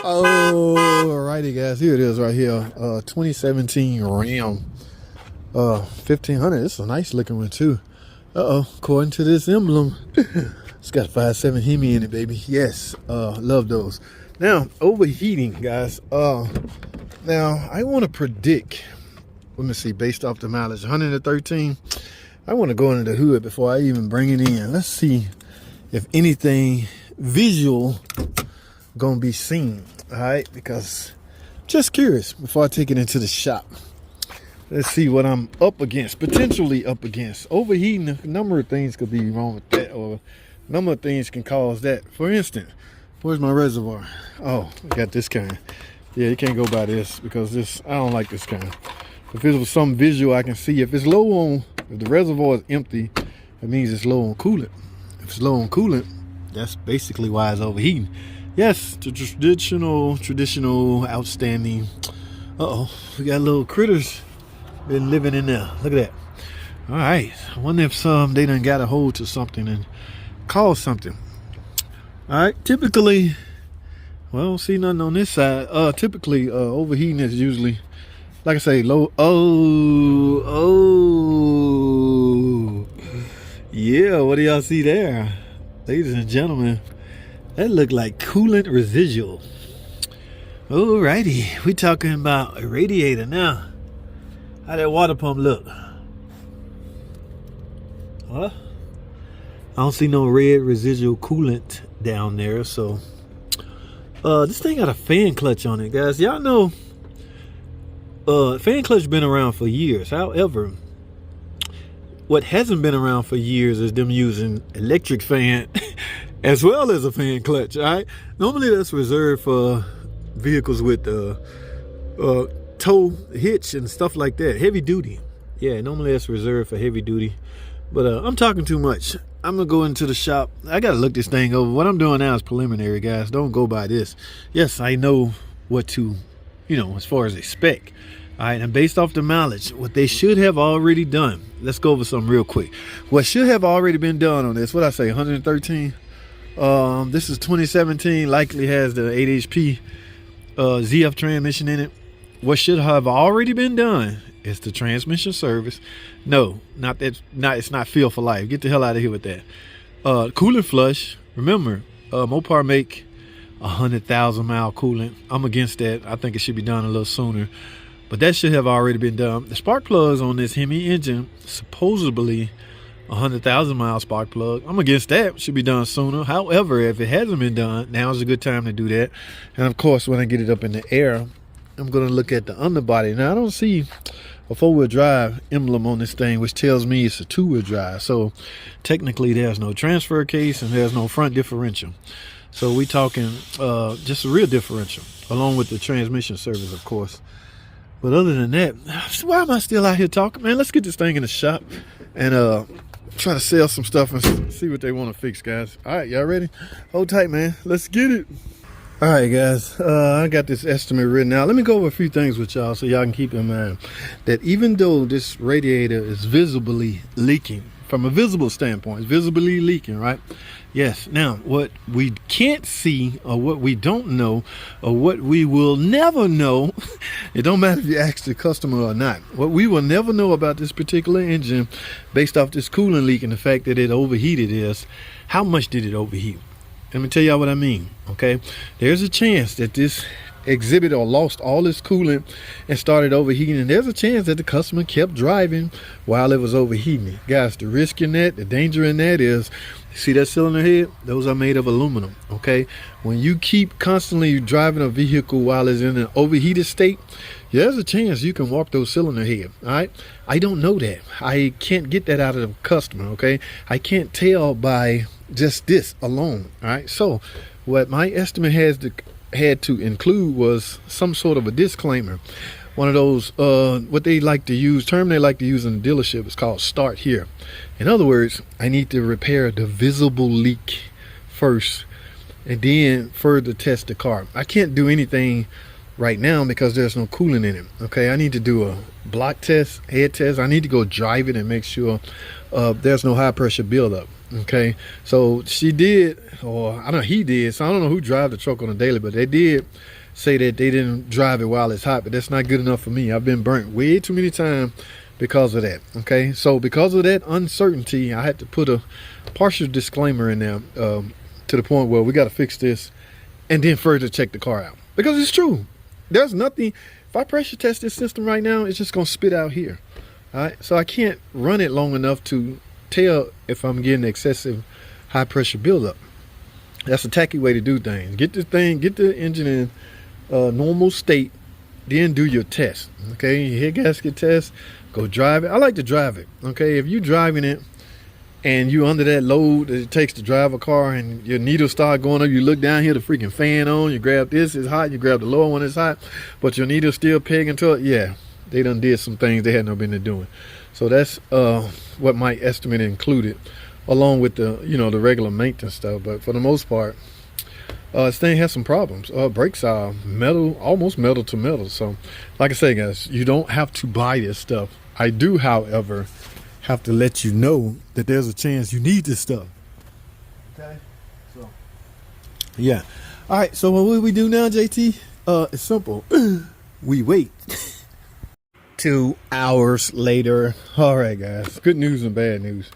Alrighty, guys, here it is right here. 2017 Ram 1500. This is a nice looking one too. According to this emblem, it's got 5.7 Hemi in it, baby. Yes, love those. Now, overheating, guys. Now I want to predict. Let me see, based off the mileage, 113. I want to go into the hood before I even bring it in. Let's see if anything visual gonna be seen. All right, because I'm just curious before I take it into the shop. Let's see what I'm up against, potentially up against. Overheating, a number of things could be wrong with that, or a number of things can cause that. For instance, where's my reservoir? Oh, I got this kind. Yeah, you can't go by this because this, I don't like this kind. If it was some visual I can see, if it's low on, if the reservoir is empty, that means it's low on coolant. If it's low on coolant, that's basically why it's overheating. Yes, the traditional, outstanding. We got little critters been living in there. Look at that. All right, I wonder if they done got a hold to something and caused something. All right, typically, well, I don't see nothing on this side. Typically, overheating is usually, like I say, low. Yeah, what do y'all see there? Ladies and gentlemen, that look like coolant residual. Alrighty, we talking about a radiator now. How that water pump look? Huh? I don't see no red residual coolant down there, so this thing got a fan clutch on it, guys. Y'all know fan clutch been around for years. However, what hasn't been around for years is them using electric fan as well as a fan clutch. All right, normally that's reserved for vehicles with tow hitch and stuff like that, heavy duty. Yeah, normally that's reserved for heavy duty, but I'm talking too much. I'm gonna go into the shop. I gotta look this thing over. What I'm doing now is preliminary, guys. Don't go by this. Yes, I know what to, as far as a spec. All right, and based off the mileage, what they should have already done. Let's go over something real quick. What should have already been done on this, what I say, 113. This is 2017, likely has the 8 HP ZF transmission in it. What should have already been done is the transmission service. No, not that. It's not feel for life. Get the hell out of here with that. Coolant flush. Remember, Mopar make 100,000 mile coolant. I'm against that. I think it should be done a little sooner, but that should have already been done. The spark plugs on this Hemi engine, supposedly 100,000 mile spark plug. I'm against that. Should be done sooner. However, if it hasn't been done, now is a good time to do that. And of course, when I get it up in the air, I'm going to look at the underbody. Now, I don't see a 4-wheel drive emblem on this thing, which tells me it's a 2-wheel drive. So technically, there's no transfer case and there's no front differential. So we talking just a rear differential, along with the transmission service, of course. But other than that, why am I still out here talking, man? Let's get this thing in the shop and try to sell some stuff and see what they want to fix, guys. All right, y'all ready? Hold tight, man. Let's get it. All right, guys, I got this estimate written out. Let me go over a few things with y'all so y'all can keep in mind that even though this radiator is visibly leaking, from a visible standpoint, it's visibly leaking, right? Yes. Now, what we can't see, or what we don't know, or what we will never know, it don't matter if you ask the customer or not, what we will never know about this particular engine based off this coolant leak and the fact that it overheated is, how much did it overheat? Let me tell y'all what I mean, okay? There's a chance that this exhibit or lost all its coolant and started overheating, and there's a chance that the customer kept driving while it was overheating. Guys, the risk in that, the danger in that is, see that cylinder head? Those are made of aluminum, okay? When you keep constantly driving a vehicle while it's in an overheated state, there's a chance you can warp those cylinder head, all right? I don't know that. I can't get that out of the customer, okay? I can't tell by just this alone, all right? So what my estimate had to include was some sort of a disclaimer. One of those, what they like to use, term they like to use in the dealership is called start here. In other words, I need to repair the visible leak first and then further test the car. I can't do anything right now because there's no coolant in it. Okay, I need to do a block test, head test. I need to go drive it and make sure there's no high pressure buildup. Okay, so she did, or I don't know, he did. So I don't know who drives the truck on a daily, but they did say that they didn't drive it while it's hot. But that's not good enough for me. I've been burnt way too many times because of that. Okay, so because of that uncertainty, I had to put a partial disclaimer in there to the point where we got to fix this and then further check the car out, because it's true. There's nothing. If I pressure test this system right now, it's just gonna spit out here. All right, so I can't run it long enough to tell if I'm getting excessive high pressure buildup. That's a tacky way to do things. Get the engine in normal state, then do your test. Okay, your head gasket test, go drive it. I like to drive it. Okay, if you driving it and you under that load that it takes to drive a car and your needle start going up, you look down here, the freaking fan on, you grab this, it's hot, you grab the lower one, it's hot, but your needle still pegging to it, yeah, they done did some things they had no business doing. So that's what my estimate included, along with the, you know, the regular maintenance stuff. But for the most part, this thing has some problems. Brakes are metal, almost metal to metal. So like I say, guys, you don't have to buy this stuff. I do, however, have to let you know that there's a chance you need this stuff. Okay, so yeah. All right, so what will we do now, JT? It's simple. We wait. 2 hours later. All right, guys, good news and bad news.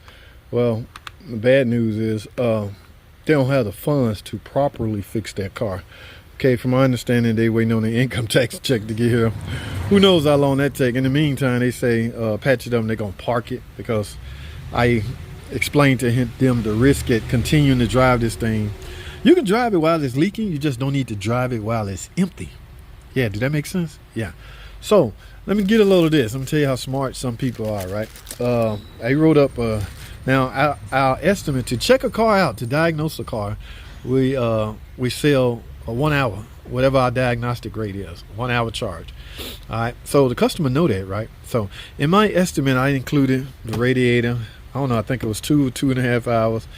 Well, the bad news is they don't have the funds to properly fix that car. Okay, from my understanding, they waiting on the income tax check to get here. Who knows how long that take. In the meantime, they say patch it up and they're gonna park it, because I explained to them the risk at continuing to drive this thing. You can drive it while it's leaking, you just don't need to drive it while it's empty. Yeah, did that make sense? Yeah. So let me get a load of this. Let me tell you how smart some people are, right? I wrote up now our estimate to check a car out, to diagnose a car. We sell a 1 hour, whatever our diagnostic rate is, 1 hour charge. All right, so the customer know that, right? So in my estimate, I included the radiator. I don't know, I think it was 2.5 hours,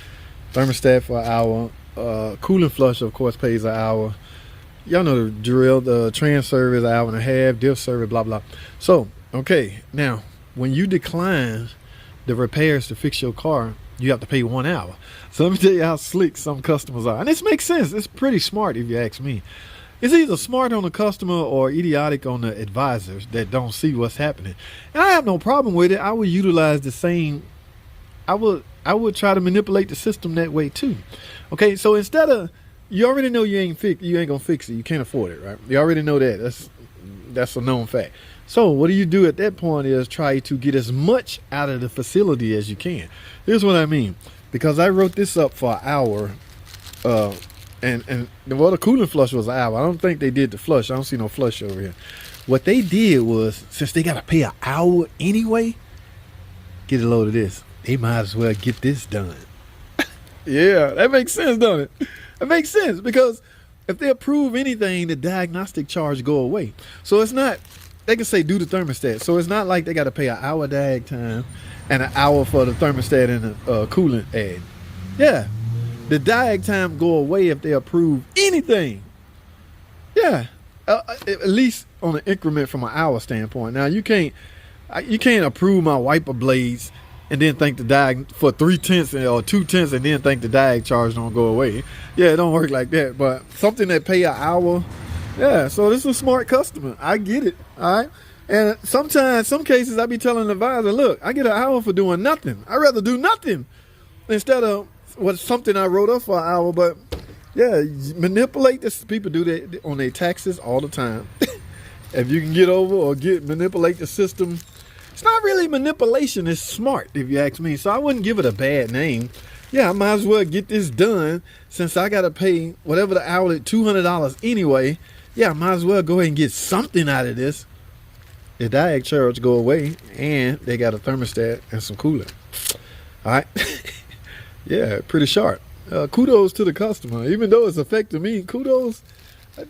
thermostat for an hour, coolant flush of course pays an hour. Y'all know the drill. The trans service, an hour and a half, diff service, blah blah. So okay, now when you decline the repairs to fix your car, you have to pay 1 hour. So let me tell you how slick some customers are. And this makes sense. It's pretty smart if you ask me. It's either smart on the customer or idiotic on the advisors that don't see what's happening. And I have no problem with it. I would utilize the same. I would try to manipulate the system that way too. Okay, so instead of, you already know you ain't gonna fix it. You can't afford it, right? You already know that. That's a known fact. So what do you do at that point is try to get as much out of the facility as you can. Here's what I mean. Because I wrote this up for an hour, and well, the coolant flush was an hour. I don't think they did the flush. I don't see no flush over here. What they did was, since they got to pay an hour anyway, get a load of this. They might as well get this done. Yeah, that makes sense, doesn't it? It makes sense, because if they approve anything, the diagnostic charge go away. So it's not, they can say do the thermostat. So it's not like they got to pay an hour diag time and an hour for the thermostat and the coolant add. Yeah, the diag time go away if they approve anything. Yeah, at least on an increment from an hour standpoint. Now you can't approve my wiper blades and then think the diag for 3/10 or 2/10 and then think the diag charge don't go away. Yeah, it don't work like that. But something that pay an hour, yeah. So this is a smart customer. I get it. All right. And sometimes, some cases, I be telling the advisor, look, I get an hour for doing nothing. I'd rather do nothing instead of something I wrote up for an hour. But yeah, manipulate this. People do that on their taxes all the time. If you can get over or manipulate the system. It's not really manipulation, it's smart if you ask me. So I wouldn't give it a bad name. Yeah, I might as well get this done since I got to pay whatever the hourly, $200 anyway. Yeah, I might as well go ahead and get something out of this. The diag charge go away and they got a thermostat and some coolant. All right. Yeah, pretty sharp. Kudos to the customer. Even though it's affecting me, kudos.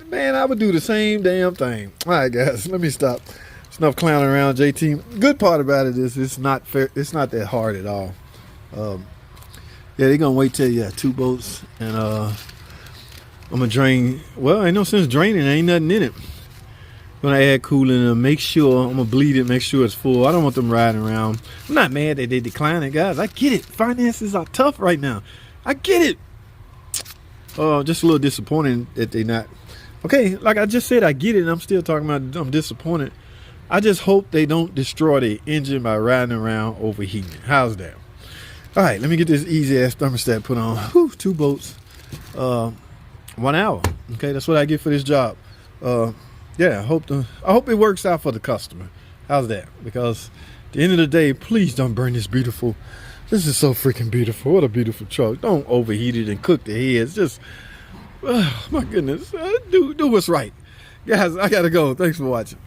Man, I would do the same damn thing. All right, guys, let me stop. It's enough clowning around, JT. Good part about it is it's not fair. It's not that hard at all. Yeah, they're gonna wait till you have 2 boats, and I'm gonna drain. Well, ain't no sense draining. Ain't nothing in it. When I add coolant in, make sure I'm gonna bleed it, make sure it's full. I don't want them riding around. I'm not mad that they decline it, guys. I get it. Finances are tough right now. I get it. Just a little disappointing that they not. Okay, like I just said, I get it, and I'm still talking about I'm disappointed. I just hope they don't destroy the engine by riding around overheating. How's that? All right, let me get this easy ass thermostat put on. Whew, 2 bolts, 1 hour. Okay, that's what I get for this job. Yeah, I hope it works out for the customer. How's that? Because at the end of the day, please don't burn this beautiful. This is so freaking beautiful. What a beautiful truck. Don't overheat it and cook the heads. Just, oh, my goodness. Do what's right. Guys, I gotta go. Thanks for watching.